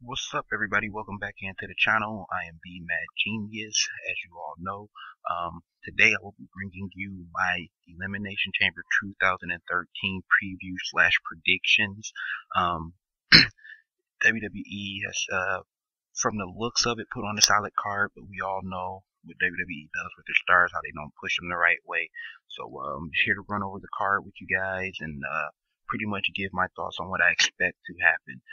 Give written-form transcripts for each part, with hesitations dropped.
What's up, everybody? Welcome back into the channel. I am the Mad Genius, as you all know. Today I will be bringing you my Elimination Chamber 2013 preview slash predictions. WWE has, from the looks of it, put on a solid card, but we all know what WWE does with their stars, how they don't push them the right way. So, just here to run over the card with you guys and pretty much give my thoughts on what I expect to happen.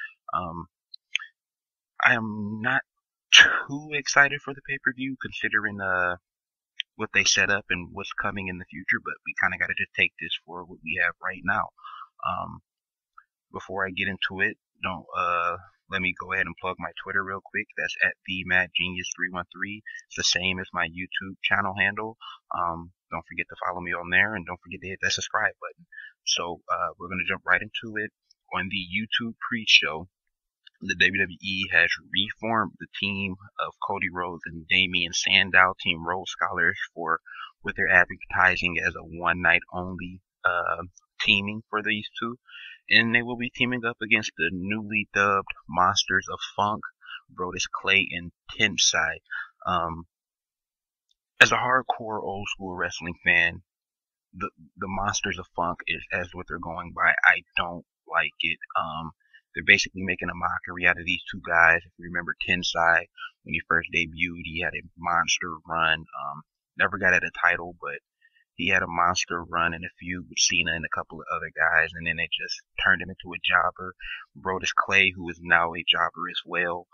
I am not too excited for the pay-per-view considering what they set up and what's coming in the future, but we kind of got to just take this for what we have right now. Before I get into it, don't let me go ahead and plug my Twitter real quick. That's at themadgenius313. It's the same as my YouTube channel handle. Don't forget to follow me on there, and don't forget to hit that subscribe button. So we're gonna jump right into it. On the YouTube pre-show, the WWE has reformed the team of Cody Rhodes and Damien Sandow, Team Rhodes Scholars, for what they're advertising as a one-night only teaming for these two. And they will be teaming up against the newly dubbed Monsters of Funk, Brodus Clay and Tensai. As a hardcore old school wrestling fan, the Monsters of Funk is as what they're going by. I don't like it. They're basically making a mockery out of these two guys. If you remember Tensai, when he first debuted, he had a monster run. Never got at a title, but he had a monster run in a feud with Cena and a couple of other guys, and then they just turned him into a jobber. Brodus Clay, who is now a jobber as well.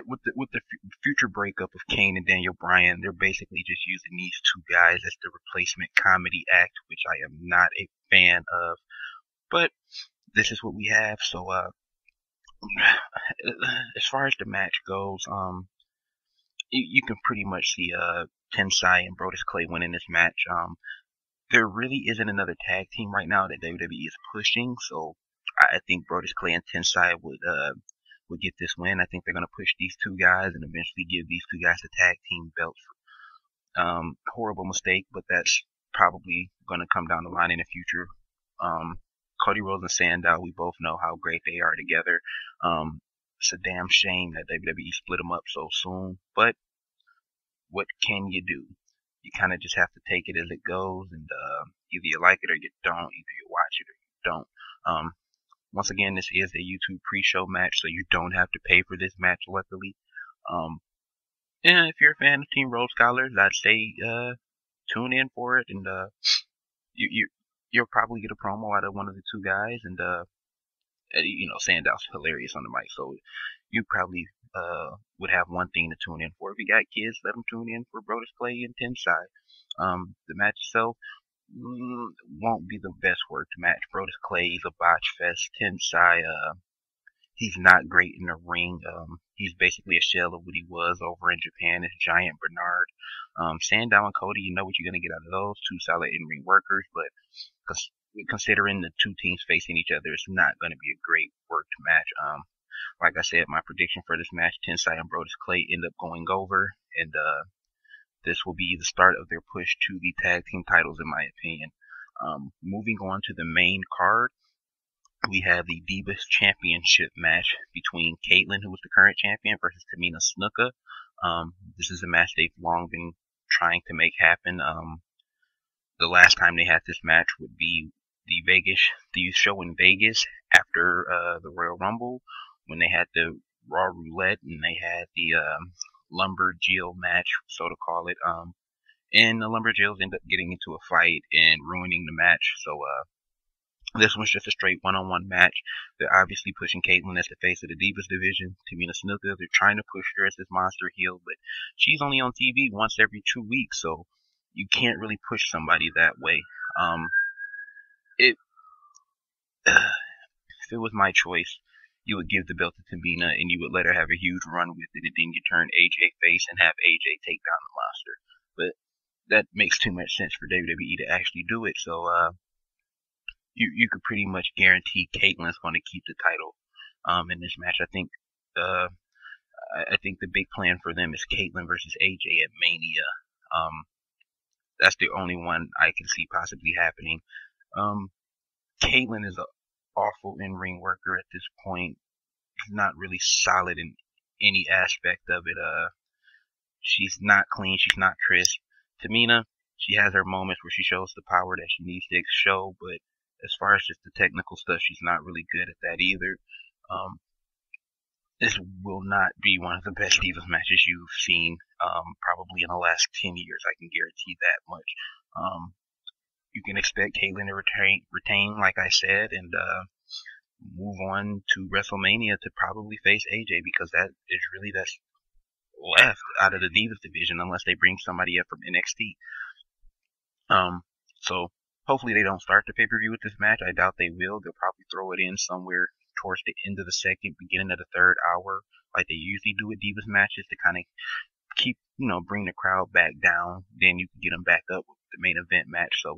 With the future breakup of Kane and Daniel Bryan, they're basically just using these two guys as the replacement comedy act, which I am not a fan of. But this is what we have. So, as far as the match goes, you can pretty much see Tensai and Brodus Clay winning this match. There really isn't another tag team right now that WWE is pushing, so I think Brodus Clay and Tensai would get this win. I think they're gonna push these two guys and eventually give these two guys the tag team belts. Horrible mistake, but that's probably gonna come down the line in the future. Cody Rhodes and Sandow, we both know how great they are together. It's a damn shame that WWE split them up so soon, but what can you do? You kind of just have to take it as it goes, and either you like it or you don't. Either you watch it or you don't. Once again, this is a YouTube pre-show match, so you don't have to pay for this match, luckily. And if you're a fan of Team Rhodes Scholars, I'd say tune in for it, and you'll probably get a promo out of one of the two guys, and Sandow's hilarious on the mic, so you probably would have one thing to tune in for. If you got kids, let them tune in for Brodus Clay and Tensai. The match itself won't be the best worked match. Brodus Clay's a botch fest. Tensai, he's not great in the ring. He's basically a shell of what he was over in Japan as Giant Bernard. Sandow and Cody, you know what you're gonna get out of those two solid in-ring workers, but considering the two teams facing each other, it's not going to be a great worked match. Like I said, my prediction for this match, Tensai and Brodus Clay end up going over, and this will be the start of their push to the tag team titles, in my opinion. Moving on to the main card, we have the Divas Championship match between Kaitlyn, who was the current champion, versus Tamina Snuka. This is a match they've long been trying to make happen. The last time they had this match would be the show in Vegas after the Royal Rumble, when they had the Raw Roulette and they had the Lumberjill match, so to call it. And the Lumberjills end up getting into a fight and ruining the match. So this one's just a straight one-on-one match. They're obviously pushing Kaitlyn as the face of the Divas division. Tamina Snuka, they're trying to push her as this monster heel, but she's only on TV once every 2 weeks, so you can't really push somebody that way. If it was my choice, you would give the belt to Tamina and you would let her have a huge run with it, and then you turn AJ face and have AJ take down the monster. But that makes too much sense for WWE to actually do it. So you could pretty much guarantee Kaitlyn's going to keep the title in this match. I think the big plan for them is Kaitlyn versus AJ at Mania. That's the only one I can see possibly happening. Kaitlyn is an awful in-ring worker at this point. not really solid in any aspect of it. She's not clean. She's not crisp. Tamina, she has her moments where she shows the power that she needs to show, but as far as just the technical stuff, she's not really good at that either. This will not be one of the best Divas matches you've seen, probably in the last 10 years. I can guarantee that much. You can expect Kaitlyn to retain, like I said, and move on to Wrestlmania to probably face AJ, because that is really that's left out of the Divas division, unless they bring somebody up from NXT. So hopefully they don't start the pay-per-view with this match. I doubt they will. They'll probably throw it in somewhere towards the end of the second, beginning of the third hour, like they usually do with Divas matches, to kind of keep, bring the crowd back down. Then you can get them back up with the main event match. So,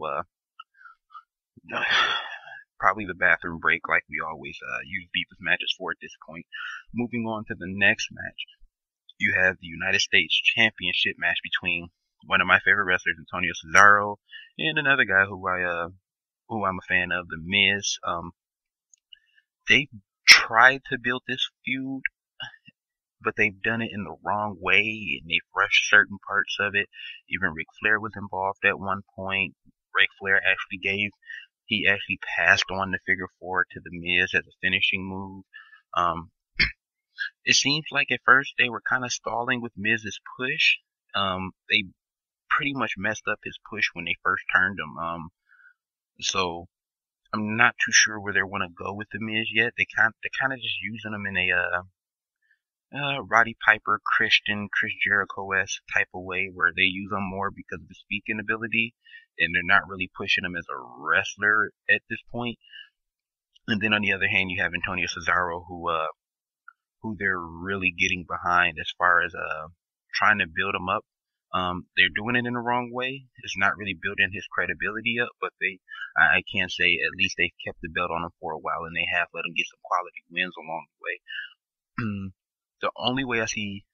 probably the bathroom break, like we always use Divas matches for at this point. Moving on to the next match, you have the United States Championship match between one of my favorite wrestlers, Antonio Cesaro, and another guy who I'm a fan of, The Miz. They tried to build this feud, but they've done it in the wrong way, and they've rushed certain parts of it. Even Ric Flair was involved at one point. Ric Flair actually passed on the figure four to The Miz as a finishing move. It seems like at first they were kind of stalling with Miz's push. They pretty much messed up his push when they first turned him. So I'm not too sure where they want to go with The Miz yet. They're kind of just using him in a Roddy Piper, Chris Jericho-esque type of way, where they use him more because of his speaking ability, and they're not really pushing him as a wrestler at this point. And then on the other hand, you have Antonio Cesaro, who they're really getting behind as far as trying to build him up. They're doing it in the wrong way. It's not really building his credibility up, but I can say at least they've kept the belt on him for a while, and they have let him get some quality wins along the way. The only way I see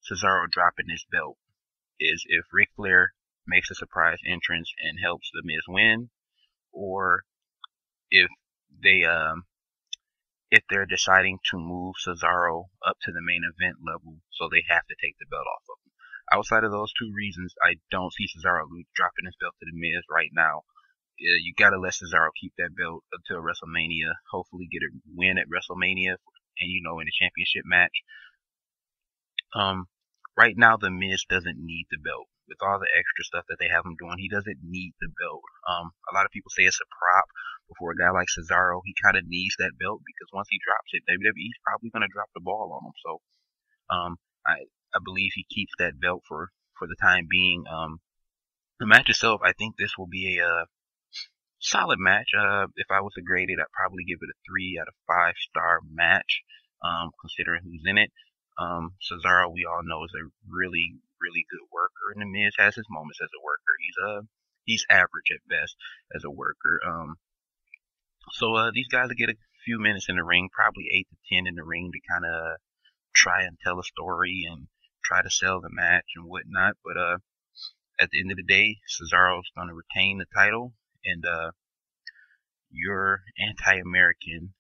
Cesaro dropping this belt is if Ric Flair makes a surprise entrance and helps The Miz win, or if they're deciding to move Cesaro up to the main event level, so they have to take the belt off of him. Outside of those two reasons, I don't see Cesaro dropping his belt to The Miz right now. You gotta let Cesaro keep that belt until WrestleMania. Hopefully get a win at WrestleMania, and in a championship match. Right now The Miz doesn't need the belt. With all the extra stuff that they have him doing, he doesn't need the belt. A lot of people say it's a prop, but for a guy like Cesaro, he kind of needs that belt, because once he drops it, WWE's probably gonna drop the ball on him. So, I believe he keeps that belt for the time being. The match itself, I think this will be a solid match. If I was to grade it, I'd probably give it a 3 out of 5 star match, considering who's in it. Cesaro, we all know, is a really, really good worker, and The Miz has his moments as a worker. He's average at best as a worker. So these guys will get a few minutes in the ring, probably 8 to 10 in the ring, to kind of try and tell a story and try to sell the match and whatnot. But at the end of the day, Cesaro's going to retain the title, and your anti-American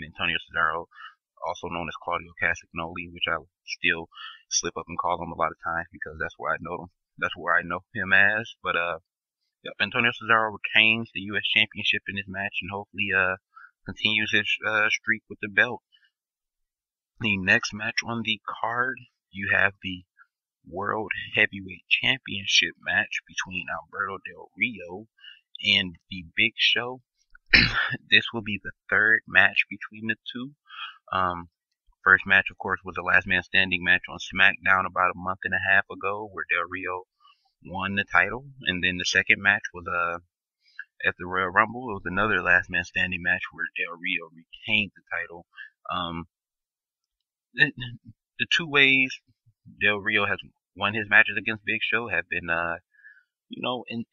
Antonio Cesaro, also known as Claudio Castagnoli, which I still slip up and call him a lot of times because that's where I know him. That's where I know him as. But Antonio Cesaro retains the U.S. Championship in this match, and hopefully continues his streak with the belt. The next match on the card, you have the World Heavyweight Championship match between Alberto Del Rio and the Big Show. This will be the third match between the two. First match, of course, was the Last Man Standing match on SmackDown about a month and a half ago, where Del Rio won the title. And then the second match was at the Royal Rumble. It was another Last Man Standing match where Del Rio retained the title. The two ways Del Rio has won his matches against Big Show have been,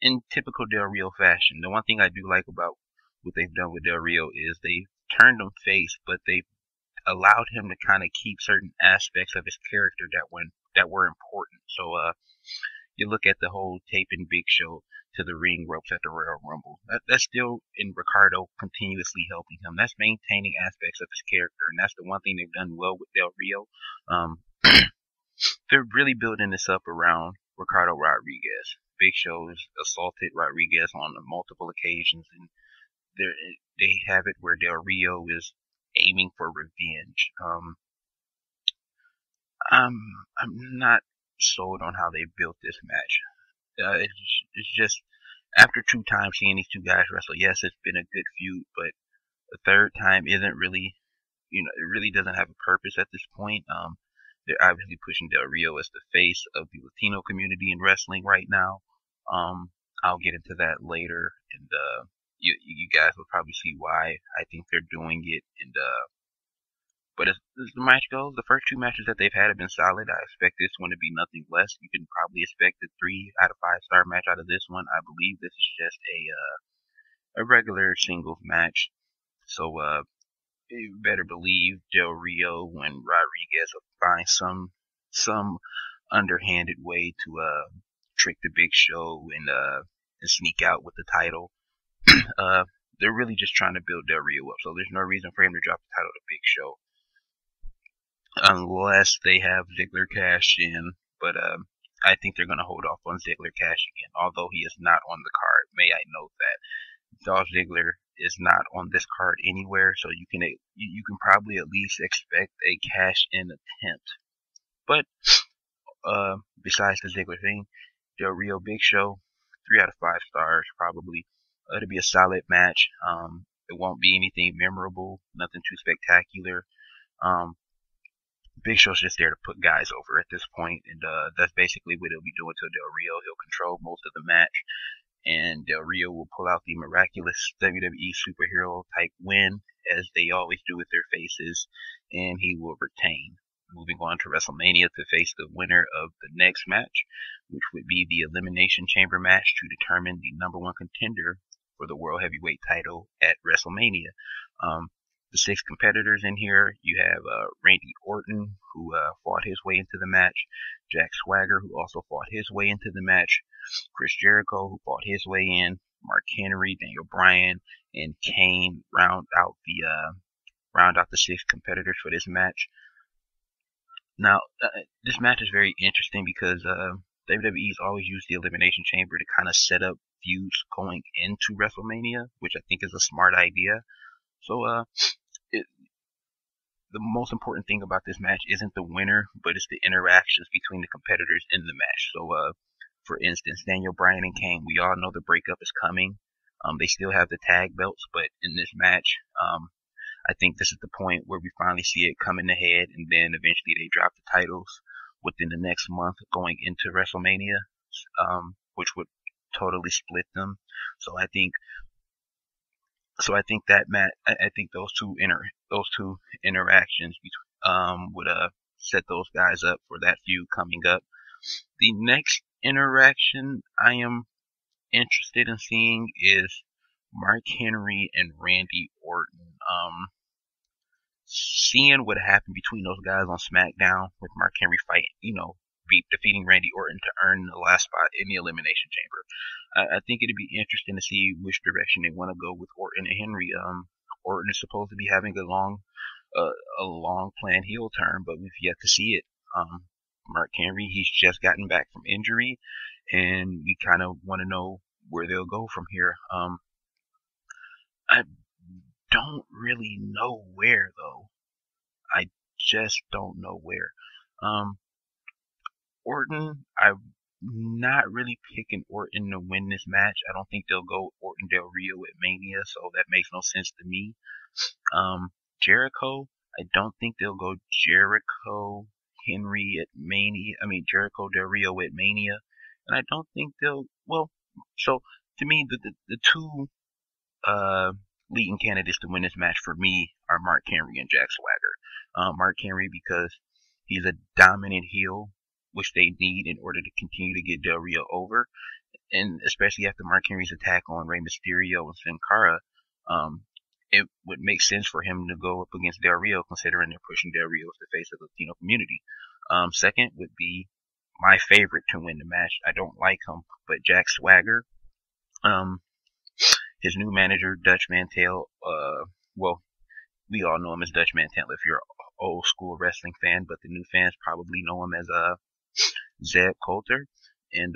in typical Del Rio fashion. The one thing I do like about what they've done with Del Rio is they've turned him face, but they've allowed him to kind of keep certain aspects of his character that were important. So you look at the whole taping Big Show. to the ring ropes at the Royal Rumble. That's still in Ricardo continuously helping him. That's maintaining aspects of his character, and that's the one thing they've done well with Del Rio. They're really building this up around Ricardo Rodriguez. Big Show's assaulted Rodriguez on multiple occasions, and they have it where Del Rio is aiming for revenge. I'm not sold on how they built this match. It's just after 2 times seeing these 2 guys wrestle. Yes, it's been a good feud, but the 3rd time isn't really, it really doesn't have a purpose at this point. They're obviously pushing Del Rio as the face of the Latino community in wrestling right now. I'll get into that later, and you guys will probably see why I think they're doing it. And but as the match goes, the first 2 matches that they've had have been solid. I expect this one to be nothing less. You can probably expect a 3 out of 5 star match out of this one. I believe this is just a regular singles match. So you better believe Del Rio and Rodriguez will find some underhanded way to trick the Big Show and sneak out with the title. They're really just trying to build Del Rio up, so there's no reason for him to drop the title to Big Show unless they have Ziggler cash in. But I think they're going to hold off on Ziggler cash again, although he is not on the card. May I note that Dolph Ziggler is not on this card anywhere, so you can probably at least expect a cash in attempt. But besides the Ziggler thing, Del Rio Big Show, 3 out of 5 stars probably. It'll be a solid match. It won't be anything memorable, nothing too spectacular. Big Show's just there to put guys over at this point, and that's basically what he'll be doing to Del Rio. He'll control most of the match, and Del Rio will pull out the miraculous WWE superhero type win, as they always do with their faces, and he will retain. Moving on to WrestleMania to face the winner of the next match, which would be the Elimination Chamber match to determine the #1 contender for the World Heavyweight title at WrestleMania. The 6 competitors in here, you have Randy Orton, who fought his way into the match, Jack Swagger, who also fought his way into the match, Chris Jericho, who fought his way in, Mark Henry, Daniel Bryan, and Kane round out the 6 competitors for this match. Now, this match is very interesting because WWE's always used the Elimination Chamber to kind of set up feuds going into WrestleMania, which I think is a smart idea. So, the most important thing about this match isn't the winner, but it's the interactions between the competitors in the match. So, for instance, Daniel Bryan and Kane, we all know the breakup is coming. They still have the tag belts, but in this match, I think this is the point where we finally see it coming ahead, and then eventually they drop the titles within the next month going into WrestleMania, which would totally split them. So I think those two interactions would set those guys up for that feud coming up. The next interaction I am interested in seeing is Mark Henry and Randy Orton. Seeing what happened between those guys on SmackDown with Mark Henry defeating Randy Orton to earn the last spot in the Elimination Chamber. I think it'd be interesting to see which direction they want to go with Orton and Henry. Orton is supposed to be having a long planned heel turn, but we've yet to see it. Mark Henry, he's just gotten back from injury, and we kind of want to know where they'll go from here. I don't really know where, though. I just don't know where. Orton, I'm not really picking Orton to win this match. I don't think they'll go Orton Del Rio at Mania, so that makes no sense to me. Jericho, I don't think they'll go Jericho Henry at Mania. Jericho Del Rio at Mania, and I don't think they'll. Well, so to me, the two leading candidates to win this match for me are Mark Henry and Jack Swagger. Mark Henry because he's a dominant heel, which they need in order to continue to get Del Rio over, and especially after Mark Henry's attack on Rey Mysterio and Sin Cara, it would make sense for him to go up against Del Rio, considering they're pushing Del Rio as the face of the Latino community. Second would be my favorite to win the match. I don't like him, but Jack Swagger. Um, his new manager, Dutch Mantel, well, we all know him as Dutch Mantel if you're an old school wrestling fan, but the new fans probably know him as Zeb Coulter. And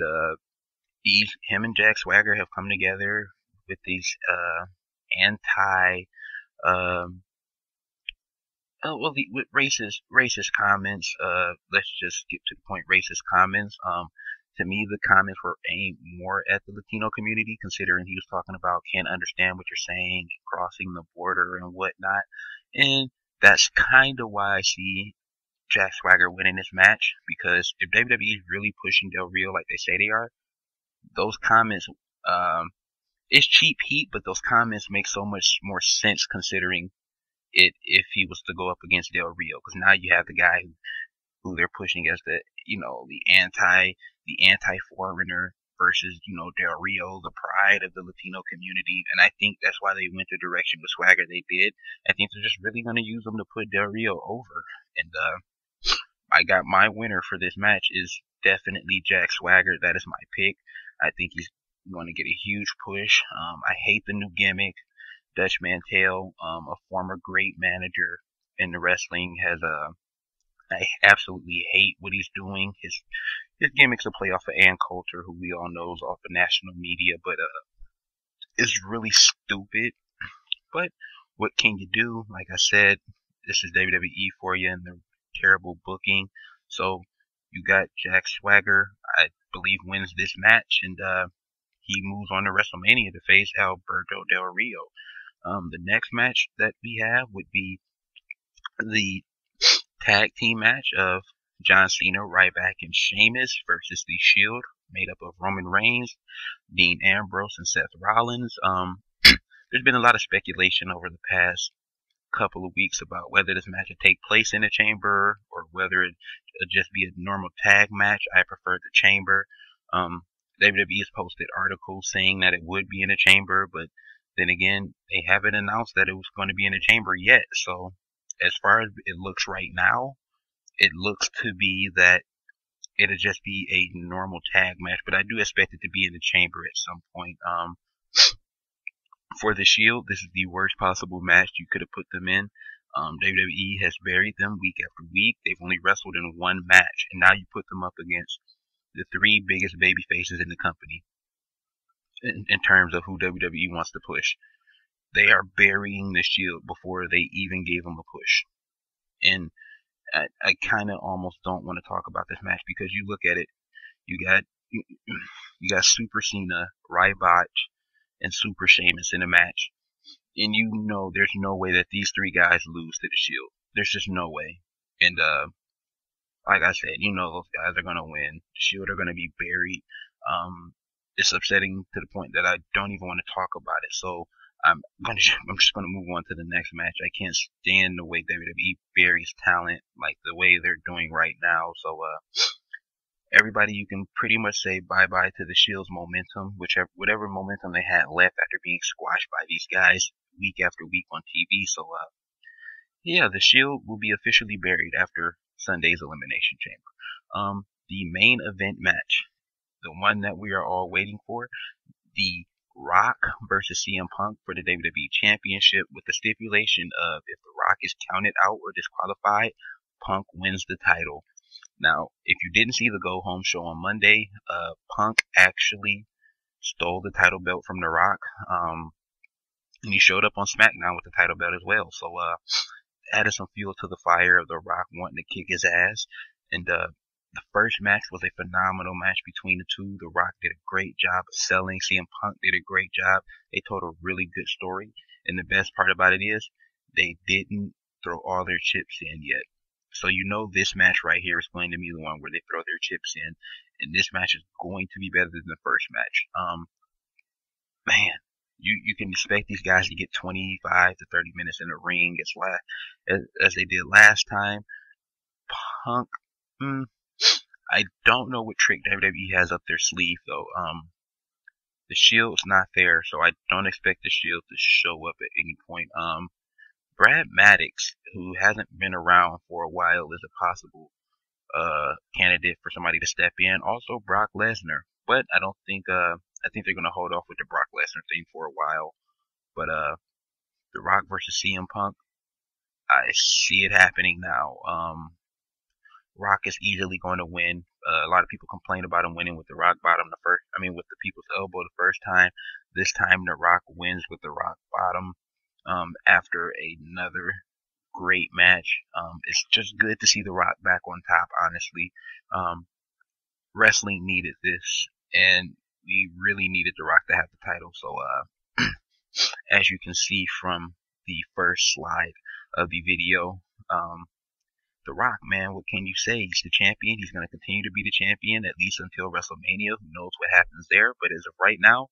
him and Jack Swagger have come together with these anti um with racist comments. Let's just get to the point. Racist comments. To me, the comments were aimed more at the Latino community, considering he was talking about can't understand what you're saying, crossing the border and whatnot. And that's kind of why I see Jack Swagger winning this match, because if WWE is really pushing Del Rio like they say they are, those comments, um, it's cheap heat, but those comments make so much more sense considering it if he was to go up against Del Rio, because now you have the guy who they're pushing as the the anti foreigner versus Del Rio, the pride of the Latino community, and I think that's why they went the direction with Swagger they did. I think they're just really going to use him to put Del Rio over, and I got my winner for this match is definitely Jack Swagger. That is my pick. I think he's going to get a huge push. I hate the new gimmick. Dutch Mantel, a former great manager in the wrestling, I absolutely hate what he's doing. His gimmick's a play off of Ann Coulter, who we all know is off of national media, but it's really stupid. But what can you do? Like I said, this is WWE for you, and they're terrible booking. So you got Jack Swagger, I believe, wins this match, and he moves on to WrestleMania to face Alberto Del Rio. The next match that we have would be the tag team match of John Cena, Ryback, and Sheamus versus the Shield, made up of Roman Reigns, Dean Ambrose, and Seth Rollins. There's been a lot of speculation over the past couple of weeks about whether this match would take place in a chamber or whether it would just be a normal tag match. I prefer the chamber. WWE has posted articles saying that it would be in a chamber, but then again, they haven't announced that it was going to be in a chamber yet. So as far as it looks right now, it looks to be that it'll just be a normal tag match, but I do expect it to be in the chamber at some point. For the Shield, this is the worst possible match you could have put them in. WWE has buried them week after week. They've only wrestled in one match, and now you put them up against the three biggest baby faces in the company in terms of who WWE wants to push. They are burying the Shield before they even gave them a push. And I kind of almost don't want to talk about this match because you look at it, you got Super Cena, Ryback, and Super Sheamus in a match, and there's no way that these three guys lose to the Shield. There's just no way. And like I said, those guys are gonna win. The Shield are gonna be buried. It's upsetting to the point that I don't even want to talk about it. So I'm just gonna move on to the next match. I can't stand the way WWE buries talent like the way they're doing right now. So everybody, you can pretty much say bye bye to the Shield's momentum, whatever momentum they had left after being squashed by these guys week after week on TV. So yeah, the Shield will be officially buried after Sunday's Elimination Chamber. The main event match, the one that we are all waiting for, the Rock versus CM Punk for the WWE Championship, with the stipulation of if The Rock is counted out or disqualified, Punk wins the title. Now, if you didn't see the Go Home show on Monday, Punk actually stole the title belt from The Rock, and he showed up on SmackDown with the title belt as well. So added some fuel to the fire of The Rock wanting to kick his ass. And the first match was a phenomenal match between the two. The Rock did a great job of selling. CM Punk did a great job. They told a really good story. And the best part about it is they didn't throw all their chips in yet. So this match right here is going to be the one where they throw their chips in. And this match is going to be better than the first match. Man, you can expect these guys to get 25 to 30 minutes in the ring as they did last time. Punk, I don't know what trick WWE has up their sleeve though. The Shield's not there, so I don't expect the Shield to show up at any point. Brad Maddox, who hasn't been around for a while, is a possible candidate for somebody to step in. Also Brock Lesnar, but I I think they're gonna hold off with the Brock Lesnar thing for a while. But The Rock versus CM Punk, I see it happening now. Rock is easily going to win. A lot of people complain about him winning with the Rock bottom with the people's elbow the first time. This time the Rock wins with the Rock bottom. After another great match. It's just good to see the Rock back on top, honestly. Wrestling needed this, and we really needed the Rock to have the title. So, as you can see from the first slide of the video, The Rock, man, what can you say? He's the champion. He's going to continue to be the champion, at least until Wrestlemania. Who knows what happens there? But as of right now,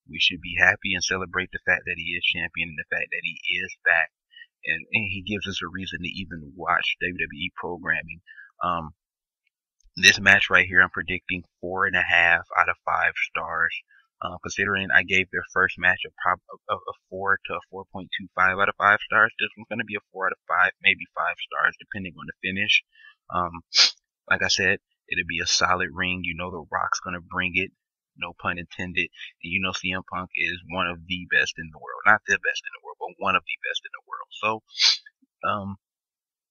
we should be happy and celebrate the fact that he is champion and the fact that he is back. And he gives us a reason to even watch WWE programming. This match right here, I'm predicting 4.5 out of 5 stars. Considering I gave their first match a 4 to a 4.25 out of 5 stars, this one's going to be a 4 out of 5, maybe 5 stars, depending on the finish. Like I said, it'll be a solid ring. You know The Rock's going to bring it, no pun intended. And you know CM Punk is one of the best in the world. Not the best in the world, but one of the best in the world. So,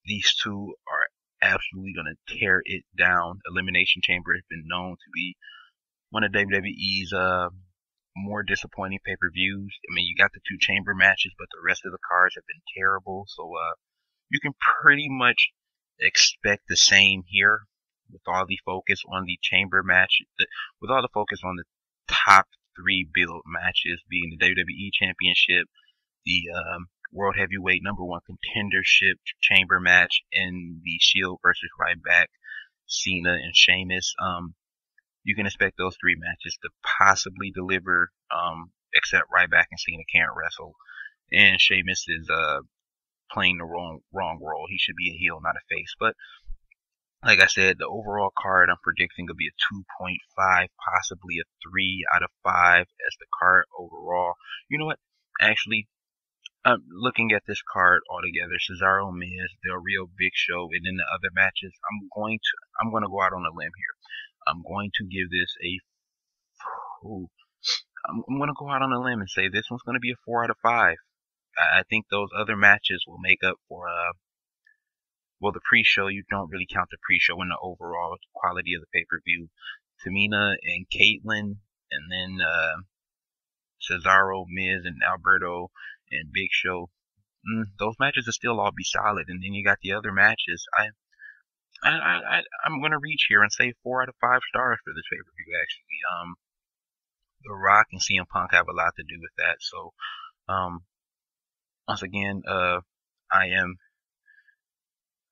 these two are absolutely going to tear it down. Elimination Chamber has been known to be one of WWE's more disappointing pay-per-views. I mean, you got the 2 chamber matches, but the rest of the cards have been terrible. So you can pretty much expect the same here, with all the focus on the chamber match, with all the focus on the top 3 build matches being the WWE Championship, the World Heavyweight #1 Contendership chamber match, and the Shield versus Ryback, Cena, and Sheamus. You can expect those 3 matches to possibly deliver, except Ryback and Cena can't wrestle, and Sheamus is playing the wrong role. He should be a heel, not a face. But like I said, the overall card I'm predicting will be a 2.5, possibly a 3 out of 5 as the card overall. You know what? Actually, looking at this card altogether, Cesaro, Miz, Del Rio, Big Show, and then the other matches, I'm going to go out on a limb here. I'm going to give this I'm going to go out on a limb and say this one's going to be a 4 out of 5. I think those other matches will make up for, the pre-show. You don't really count the pre-show in the overall quality of the pay-per-view. Tamina and Kaitlyn, and then Cesaro, Miz, and Alberto, and Big Show. Those matches will still all be solid. And then you got the other matches. I'm going to reach here and say 4 out of 5 stars for this pay-per-view, actually. The Rock and CM Punk have a lot to do with that. So, once again, I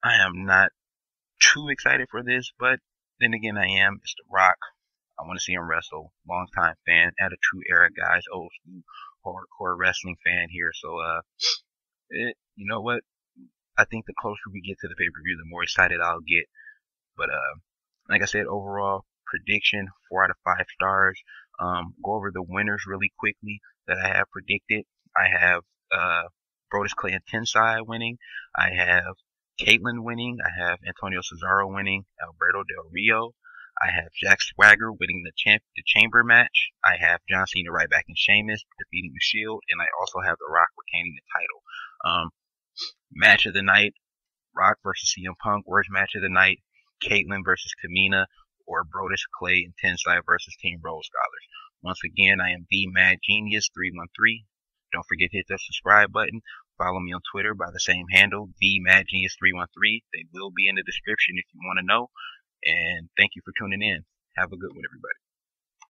am not too excited for this, but then again, I am. It's The Rock. I want to see him wrestle. Long-time fan, Attitude Era guys, old school hardcore wrestling fan here. So, you know what? I think the closer we get to the pay-per-view, the more excited I'll get. But like I said, overall prediction 4 out of 5 stars. Go over the winners really quickly that I have predicted. I have Brodus Clay and Tensai winning. I have Kaitlyn winning. I have Antonio Cesaro winning. Alberto Del Rio. I have Jack Swagger winning the chamber match. I have John Cena, Ryback, and Sheamus defeating the Shield, and I also have The Rock retaining the title. Match of the night: Rock versus CM Punk. Worst match of the night: Kaitlyn versus Tamina, or Brodus Clay and Tensai versus Team Rhodes Scholars. Once again, I am the Mad Genius 313. Don't forget to hit that subscribe button. Follow me on Twitter by the same handle, the Mad Genius 313. They will be in the description if you want to know. And thank you for tuning in. Have a good one, everybody.